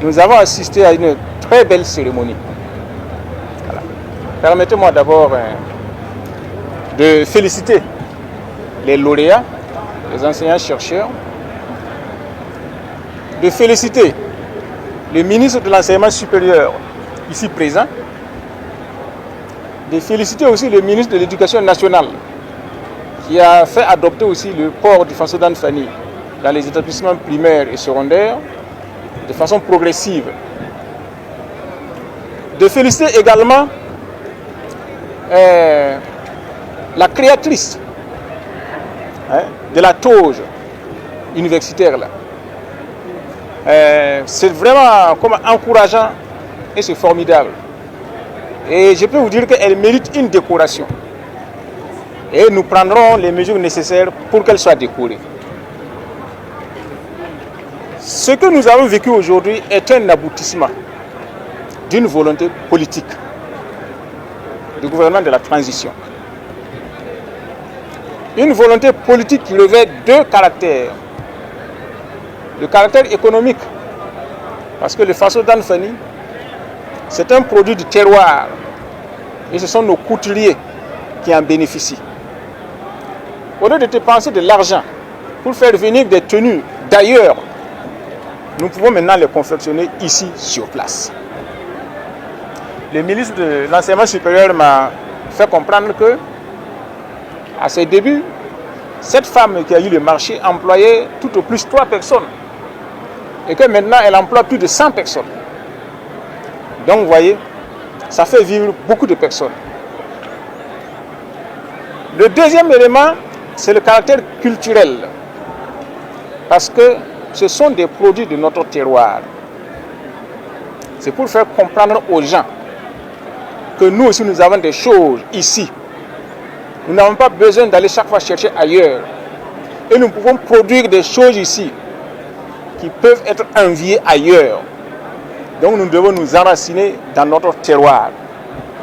nous avons assisté à une très belle cérémonie. Voilà. Permettez-moi d'abord de féliciter les lauréats, les enseignants-chercheurs, de féliciter le ministre de l'Enseignement supérieur ici présent, de féliciter aussi le ministre de l'Éducation nationale qui a fait adopter aussi le port du faso d'Anfani dans les établissements primaires et secondaires de façon progressive. De féliciter également la créatrice de la toge universitaire là. C'est vraiment comme encourageant et c'est formidable. Et je peux vous dire qu'elle mérite une décoration. Et nous prendrons les mesures nécessaires pour qu'elle soit décorée. Ce que nous avons vécu aujourd'hui est un aboutissement d'une volonté politique du gouvernement de la transition. Une volonté politique qui revêt deux caractères. Le caractère économique, parce que le faso d'Anfani, c'est un produit du terroir et ce sont nos couturiers qui en bénéficient. Au lieu de dépenser de l'argent pour faire venir des tenues d'ailleurs, nous pouvons maintenant les confectionner ici sur place. Le ministre de l'Enseignement supérieur m'a fait comprendre que, à ses débuts, cette femme qui a eu le marché employait tout au plus 3 personnes. Et que maintenant, elle emploie plus de 100 personnes. Donc, vous voyez, ça fait vivre beaucoup de personnes. Le deuxième élément, c'est le caractère culturel. Parce que ce sont des produits de notre terroir. C'est pour faire comprendre aux gens que nous aussi, nous avons des choses ici. Nous n'avons pas besoin d'aller chaque fois chercher ailleurs. Et nous pouvons produire des choses ici qui peuvent être enviées ailleurs. Donc nous devons nous enraciner dans notre terroir.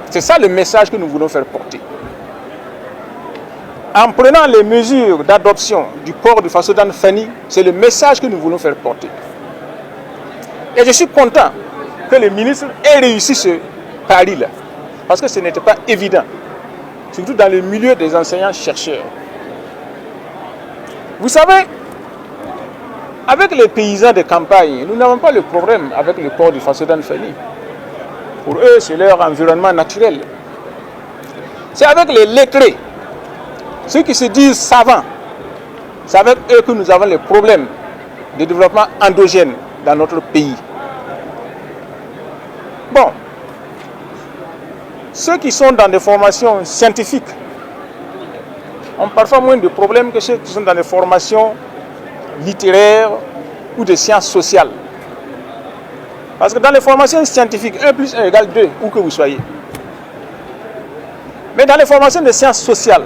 C'est ça le message que nous voulons faire porter. En prenant les mesures d'adoption du port du faso d'Anfani, c'est le message que nous voulons faire porter. Et je suis content que le ministre ait réussi ce pari-là. Parce que ce n'était pas évident. Surtout dans le milieu des enseignants-chercheurs. Vous savez, avec les paysans de campagne, nous n'avons pas le problème avec le port du faso d'Anfani. Pour eux, c'est leur environnement naturel. C'est avec les lettrés, ceux qui se disent savants, c'est avec eux que nous avons les problèmes de développement endogène dans notre pays. Bon, ceux qui sont dans des formations scientifiques ont parfois moins de problèmes que ceux qui sont dans des formations littéraires ou de sciences sociales. Parce que dans les formations scientifiques, 1 plus 1 égale 2, où que vous soyez. Mais dans les formations de sciences sociales,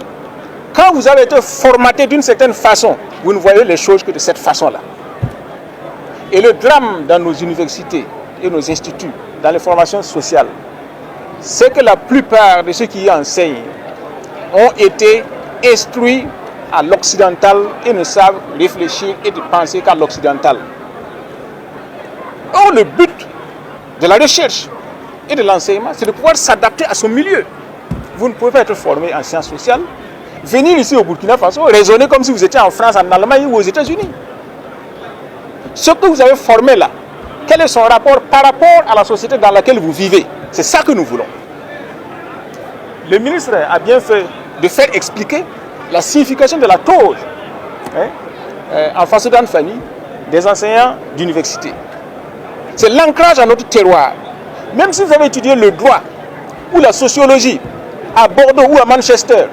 quand vous avez été formaté d'une certaine façon, vous ne voyez les choses que de cette façon-là. Et le drame dans nos universités et nos instituts, dans les formations sociales, c'est que la plupart de ceux qui y enseignent ont été instruits à l'occidental et ne savent réfléchir et de penser qu'à l'occidental. Or, le but de la recherche et de l'enseignement, c'est de pouvoir s'adapter à son milieu. Vous ne pouvez pas être formé en sciences sociales, venir ici au Burkina Faso, raisonner comme si vous étiez en France, en Allemagne ou aux États-Unis. Ce que vous avez formé là, quel est son rapport par rapport à la société dans laquelle vous vivez? C'est ça que nous voulons. Le ministre a bien fait de faire expliquer la signification de la toge en faso d'Anfani des enseignants d'université. C'est l'ancrage à notre terroir. Même si vous avez étudié le droit ou la sociologie à Bordeaux ou à Manchester,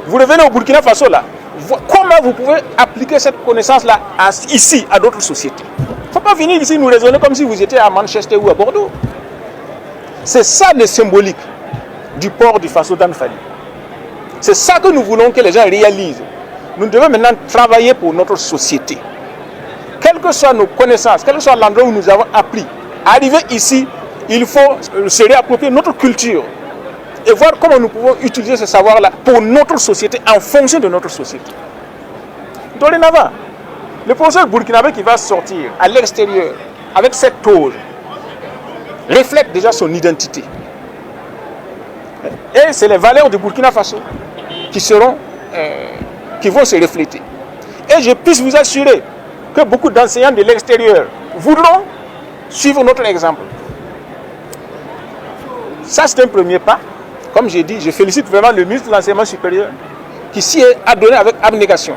vous revenez au Burkina Faso là, comment vous pouvez appliquer cette connaissance-là ici, à d'autres sociétés? Il ne faut pas venir ici nous raisonner comme si vous étiez à Manchester ou à Bordeaux. C'est ça le symbolique du port du faso d'Anfani. C'est ça que nous voulons que les gens réalisent. Nous devons maintenant travailler pour notre société. Quelles que soient nos connaissances, quel que soit l'endroit où nous avons appris, arriver ici, il faut se réapproprier notre culture et voir comment nous pouvons utiliser ce savoir-là pour notre société, en fonction de notre société. Dorénavant, le professeur burkinabé qui va sortir à l'extérieur avec cette toge, reflète déjà son identité. Et c'est les valeurs du Burkina Faso qui vont se refléter. Et je puisse vous assurer que beaucoup d'enseignants de l'extérieur voudront suivre notre exemple. Ça, c'est un premier pas. Comme j'ai dit, je félicite vraiment le ministre de l'Enseignement supérieur qui s'y est adonné avec abnégation.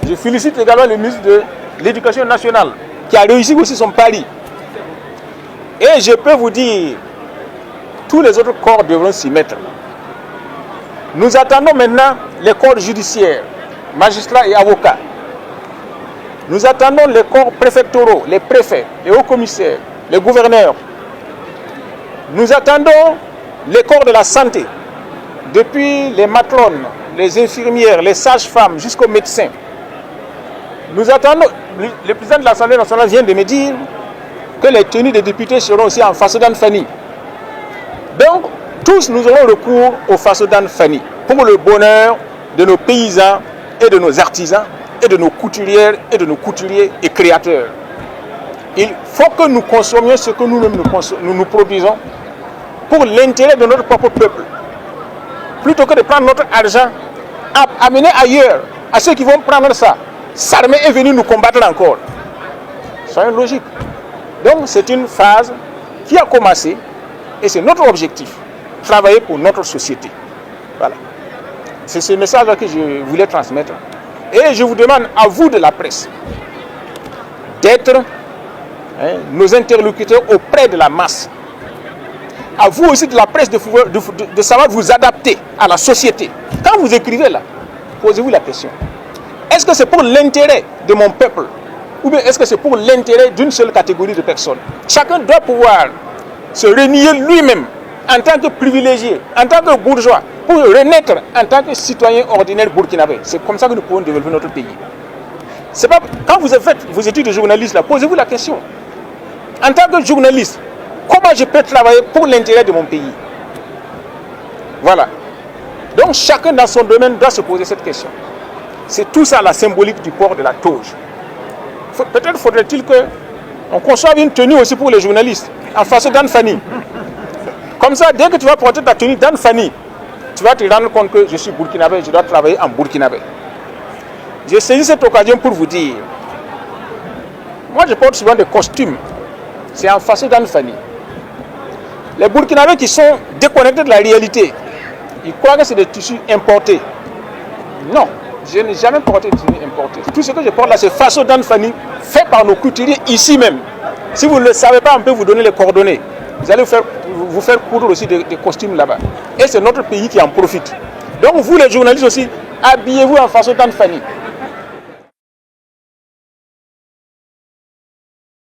Je félicite également le ministre de l'Éducation nationale qui a réussi aussi son pari. Et je peux vous dire, tous les autres corps devront s'y mettre. Nous attendons maintenant les corps judiciaires, magistrats et avocats. Nous attendons les corps préfectoraux, les préfets, les hauts commissaires, les gouverneurs. Nous attendons les corps de la santé, depuis les matrones, les infirmières, les sages-femmes, jusqu'aux médecins. Nous attendons, le président de l'Assemblée nationale vient de me dire que les tenues des députés seront aussi en Fassodan Fani. Donc, tous nous aurons recours au Fassodan Fani pour le bonheur de nos paysans et de nos artisans et de nos couturières et de nos couturiers et créateurs. Il faut que nous consommions ce que nous-mêmes nous produisons pour l'intérêt de notre propre peuple. Plutôt que de prendre notre argent, amener ailleurs à ceux qui vont prendre ça, s'armer et venir nous combattre encore. Soyons logiques. Donc c'est une phase qui a commencé et c'est notre objectif, travailler pour notre société. Voilà. C'est ce message-là que je voulais transmettre. Et je vous demande à vous de la presse d'être nos interlocuteurs auprès de la masse. À vous aussi de la presse de savoir vous adapter à la société. Quand vous écrivez là, posez-vous la question. Est-ce que c'est pour l'intérêt de mon peuple ou bien est-ce que c'est pour l'intérêt d'une seule catégorie de personnes? Chacun doit pouvoir se renier lui-même en tant que privilégié, en tant que bourgeois, pour renaître en tant que citoyen ordinaire burkinabé. C'est comme ça que nous pouvons développer notre pays. C'est pas quand vous faites vos études de journaliste là, posez-vous la question. En tant que journaliste, comment je peux travailler pour l'intérêt de mon pays? Voilà. Donc chacun dans son domaine doit se poser cette question. C'est tout ça la symbolique du port de la toge. Peut-être faudrait-il qu'on conçoive une tenue aussi pour les journalistes, en façon d'Anne Fanny. Comme ça, dès que tu vas porter ta tenue d'Anne Fanny, tu vas te rendre compte que je suis burkinabé, je dois travailler en burkinabé. J'ai saisi cette occasion pour vous dire, moi je porte souvent des costumes, c'est en façon d'Anne Fanny. Les burkinabés qui sont déconnectés de la réalité, ils croient que c'est des tissus importés. Non, je n'ai jamais porté de tissus importés. Tout ce que je porte là, c'est façon d'Anne Fanny, fait par nos couturiers ici même. Si vous ne le savez pas, on peut vous donner les coordonnées. Vous allez vous faire coudre aussi des costumes là-bas. Et c'est notre pays qui en profite. Donc vous les journalistes aussi, habillez-vous en façon d'Anne Fanny.